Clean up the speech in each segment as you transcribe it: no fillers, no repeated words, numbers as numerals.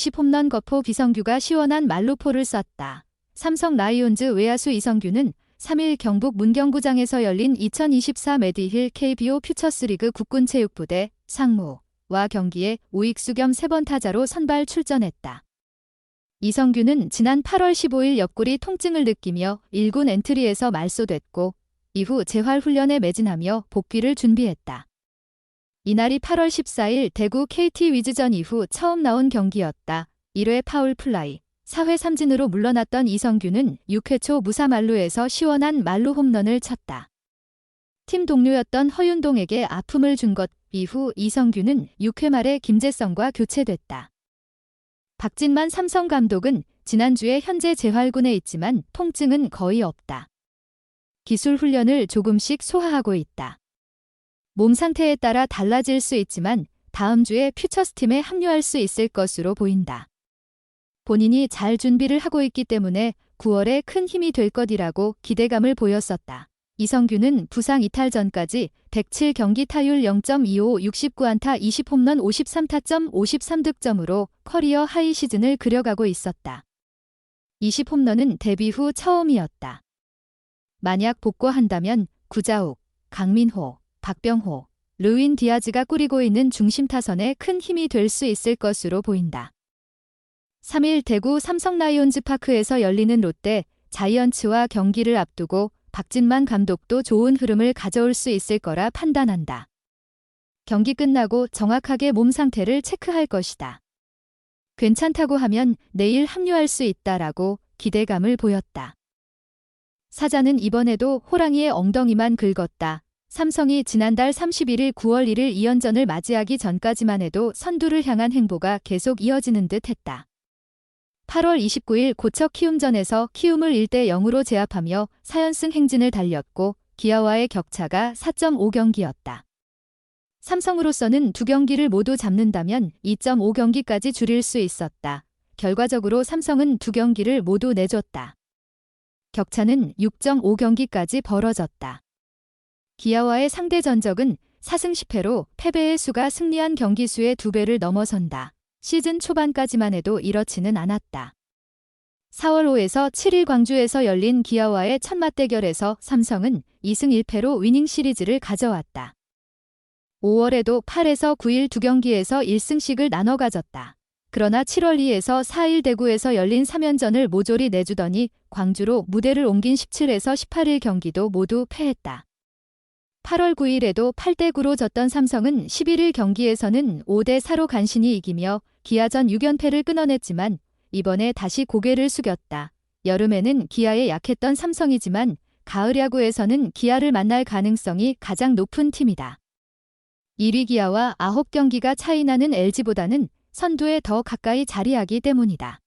20홈런 거포 비성규가 시원한 말루포를 쐈다. 삼성 라이온즈 외야수 이성규는 3일 경북 문경구장에서 열린 2024 메디힐 KBO 퓨처스리그 국군체육부대 상무와 경기에 우익수 겸 3번 타자로 선발 출전했다. 이성규는 지난 8월 15일 옆구리 통증을 느끼며 1군 엔트리에서 말소됐고 이후 재활훈련에 매진하며 복귀를 준비했다. 이날이 8월 14일 대구 KT 위즈전 이후 처음 나온 경기였다. 1회 파울 플라이, 4회 삼진으로 물러났던 이성규는 6회 초 무사 만루에서 시원한 만루 홈런을 쳤다. 팀 동료였던 허윤동에게 아픔을 준 것 이후 이성규는 6회 말에 김재성과 교체됐다. 박진만 삼성 감독은 지난주에 현재 재활군에 있지만 통증은 거의 없다. 기술 훈련을 조금씩 소화하고 있다. 몸 상태에 따라 달라질 수 있지만 다음 주에 퓨처스팀에 합류할 수 있을 것으로 보인다. 본인이 잘 준비를 하고 있기 때문에 9월에 큰 힘이 될 것이라고 기대감을 보였었다. 이성규는 부상 이탈 전까지 107경기 타율 0.25, 69안타 20홈런 53타점 53득점으로 커리어 하이 시즌을 그려가고 있었다. 20홈런은 데뷔 후 처음이었다. 만약 복구한다면 구자욱, 강민호, 박병호, 르윈 디아즈가 꾸리고 있는 중심 타선에 큰 힘이 될 수 있을 것으로 보인다. 3일 대구 삼성 라이온즈 파크에서 열리는 롯데 자이언츠와 경기를 앞두고 박진만 감독도 좋은 흐름을 가져올 수 있을 거라 판단한다. 경기 끝나고 정확하게 몸 상태를 체크할 것이다. 괜찮다고 하면 내일 합류할 수 있다라고 기대감을 보였다. 사자는 이번에도 호랑이의 엉덩이만 긁었다. 삼성이 지난달 31일 9월 1일 2연전을 맞이하기 전까지만 해도 선두를 향한 행보가 계속 이어지는 듯 했다. 8월 29일 고척 키움전에서 키움을 1대0으로 제압하며 4연승 행진을 달렸고 기아와의 격차가 4.5경기였다. 삼성으로서는 2경기를 모두 잡는다면 2.5경기까지 줄일 수 있었다. 결과적으로 삼성은 2경기를 모두 내줬다. 격차는 6.5경기까지 벌어졌다. 기아와의 상대 전적은 4승 10패로 패배의 수가 승리한 경기 수의 2배를 넘어선다. 시즌 초반까지만 해도 이렇지는 않았다. 4월 5에서 7일 광주에서 열린 기아와의 첫 맞대결에서 삼성은 2승 1패로 위닝 시리즈를 가져왔다. 5월에도 8에서 9일 2경기에서 1승씩을 나눠 가졌다. 그러나 7월 2에서 4일 대구에서 열린 3연전을 모조리 내주더니 광주로 무대를 옮긴 17에서 18일 경기도 모두 패했다. 8월 9일에도 8대9로 졌던 삼성은 11일 경기에서는 5대4로 간신히 이기며 기아전 6연패를 끊어냈지만 이번에 다시 고개를 숙였다. 여름에는 기아에 약했던 삼성이지만 가을 야구에서는 기아를 만날 가능성이 가장 높은 팀이다. 1위 기아와 9경기가 차이 나는 LG보다는 선두에 더 가까이 자리하기 때문이다.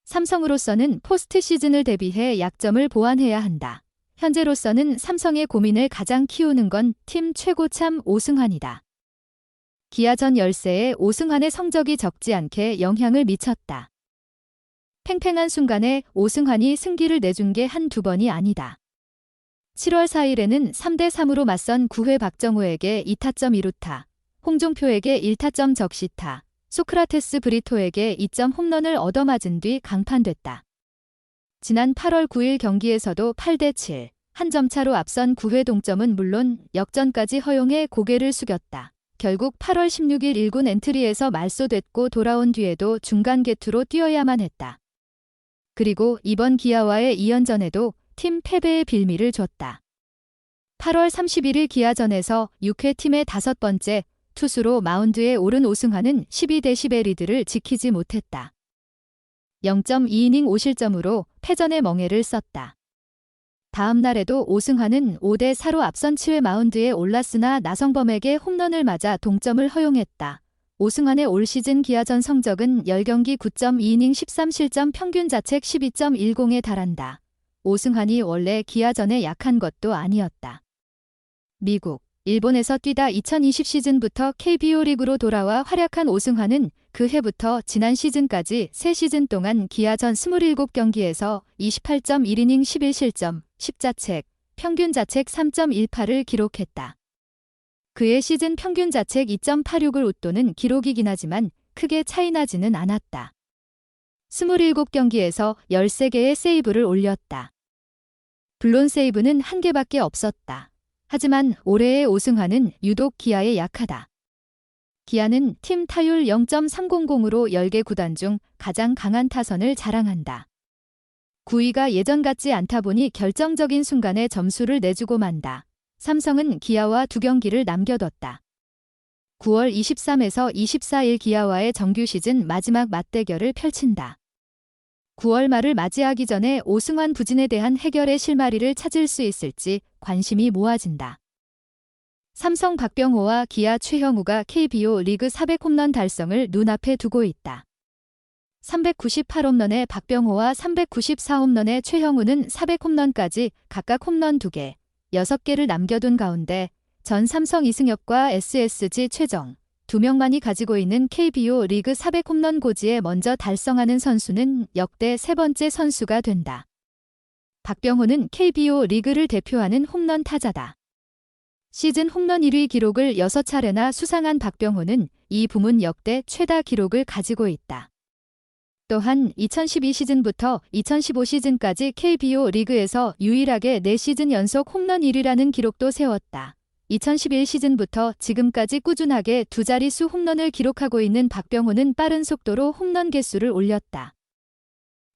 삼성으로서는 포스트 시즌을 대비해 약점을 보완해야 한다. 현재로서는 삼성의 고민을 가장 키우는 건 팀 최고참 오승환이다. 기아전 13에 오승환의 성적이 적지 않게 영향을 미쳤다. 팽팽한 순간에 오승환이 승기를 내준 게 한두 번이 아니다. 7월 4일에는 3대3으로 맞선 9회 박정호에게 2타점 2루타, 홍종표에게 1타점 적시타, 소크라테스 브리토에게 2점 홈런을 얻어맞은 뒤 강판됐다. 지난 8월 9일 경기에서도 8대7, 한 점 차로 앞선 9회 동점은 물론 역전까지 허용해 고개를 숙였다. 결국 8월 16일 1군 엔트리에서 말소됐고 돌아온 뒤에도 중간 개투로 뛰어야만 했다. 그리고 이번 기아와의 2연전에도 팀 패배의 빌미를 줬다. 8월 31일 기아전에서 6회 팀의 5번째 투수로 마운드에 오른 오승환은 12대10의 리드를 지키지 못했다. 0.2이닝 5실점으로 패전의 멍해를 썼다. 다음 날에도 오승환은 5대4로 앞선 7회 마운드에 올랐으나 나성범에게 홈런을 맞아 동점을 허용했다. 오승환의 올 시즌 기아전 성적은 10경기 9.2이닝 13실점 평균 자책 12.10에 달한다. 오승환이 원래 기아전에 약한 것도 아니었다. 미국, 일본에서 뛰다 2020 시즌부터 KBO 리그로 돌아와 활약한 오승환은 그 해부터 지난 시즌까지 3시즌 동안 기아전 27경기에서 28.1이닝 11실점, 10자책, 평균 자책 3.18을 기록했다. 그의 시즌 평균 자책 2.86을 웃도는 기록이긴 하지만 크게 차이나지는 않았다. 27경기에서 13개의 세이브를 올렸다. 블론 세이브는 1개밖에 없었다. 하지만 올해의 오승환은 유독 기아에 약하다. 기아는 팀 타율 0.300으로 10개 구단 중 가장 강한 타선을 자랑한다. 9위가 예전 같지 않다 보니 결정적인 순간에 점수를 내주고 만다. 삼성은 기아와 2경기를 남겨뒀다. 9월 23에서 24일 기아와의 정규 시즌 마지막 맞대결을 펼친다. 9월 말을 맞이하기 전에 오승환 부진에 대한 해결의 실마리를 찾을 수 있을지 관심이 모아진다. 삼성 박병호와 기아 최형우가 KBO 리그 400홈런 달성을 눈앞에 두고 있다. 398홈런의 박병호와 394홈런의 최형우는 400홈런까지 각각 홈런 2개, 6개를 남겨둔 가운데 전 삼성 이승엽과 SSG 최정 2명만이 가지고 있는 KBO 리그 400홈런 고지에 먼저 달성하는 선수는 역대 3번째 선수가 된다. 박병호는 KBO 리그를 대표하는 홈런 타자다. 시즌 홈런 1위 기록을 6차례나 수상한 박병호는 이 부문 역대 최다 기록을 가지고 있다. 또한 2012 시즌부터 2015 시즌까지 KBO 리그에서 유일하게 4시즌 연속 홈런 1위라는 기록도 세웠다. 2011 시즌부터 지금까지 꾸준하게 2자릿수 홈런을 기록하고 있는 박병호는 빠른 속도로 홈런 개수를 올렸다.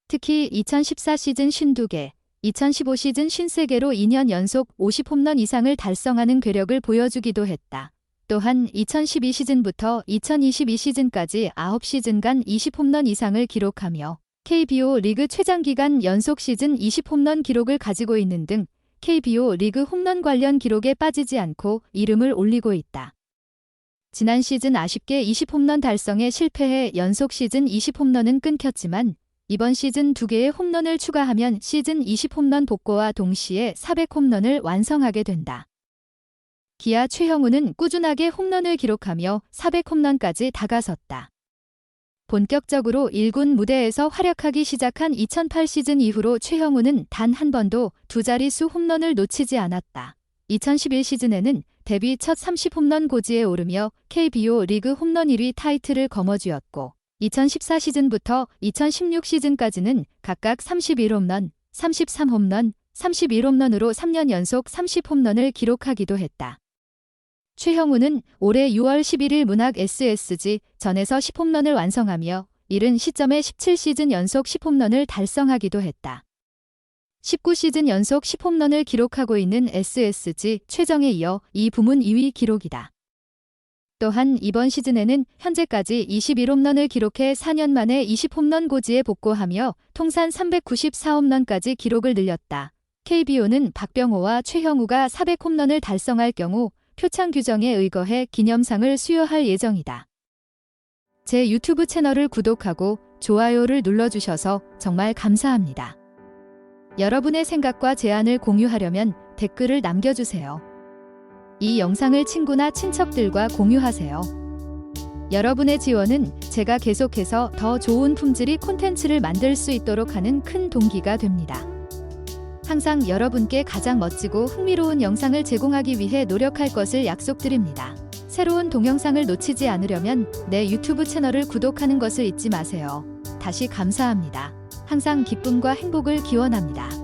특히 2014 시즌 52개, 2015 시즌 53개로 2년 연속 50홈런 이상을 달성하는 괴력을 보여주기도 했다. 또한 2012 시즌부터 2022 시즌까지 9시즌간 20홈런 이상을 기록하며 KBO 리그 최장기간 연속 시즌 20홈런 기록을 가지고 있는 등 KBO 리그 홈런 관련 기록에 빠지지 않고 이름을 올리고 있다. 지난 시즌 아쉽게 20홈런 달성에 실패해 연속 시즌 20홈런은 끊겼지만 이번 시즌 2개의 홈런을 추가하면 시즌 20홈런 복구와 동시에 400홈런을 완성하게 된다. 기아 최형우는 꾸준하게 홈런을 기록하며 400홈런까지 다가섰다. 본격적으로 1군 무대에서 활약하기 시작한 2008 시즌 이후로 최형우는 단 한 번도 2자릿수 홈런을 놓치지 않았다. 2011 시즌에는 데뷔 첫 30홈런 고지에 오르며 KBO 리그 홈런 1위 타이틀을 거머쥐었고 2014 시즌부터 2016 시즌까지는 각각 31홈런, 33홈런, 31홈런으로 3년 연속 30홈런을 기록하기도 했다. 최형우는 올해 6월 11일 문학 SSG 전에서 10홈런을 완성하며 이른 시점에 17시즌 연속 10홈런을 달성하기도 했다. 19시즌 연속 10홈런을 기록하고 있는 SSG 최정에 이어 이 부문 2위 기록이다. 또한 이번 시즌에는 현재까지 21홈런을 기록해 4년 만에 20홈런 고지에 복구하며 통산 394홈런까지 기록을 늘렸다. KBO는 박병호와 최형우가 400홈런을 달성할 경우 표창 규정에 의거해 기념상을 수여할 예정이다. 제 유튜브 채널을 구독하고 좋아요를 눌러주셔서 정말 감사합니다. 여러분의 생각과 제안을 공유하려면 댓글을 남겨주세요. 이 영상을 친구나 친척들과 공유하세요. 여러분의 지원은 제가 계속해서 더 좋은 품질의 콘텐츠를 만들 수 있도록 하는 큰 동기가 됩니다. 항상 여러분께 가장 멋지고 흥미로운 영상을 제공하기 위해 노력할 것을 약속드립니다. 새로운 동영상을 놓치지 않으려면 내 유튜브 채널을 구독하는 것을 잊지 마세요. 다시 감사합니다. 항상 기쁨과 행복을 기원합니다.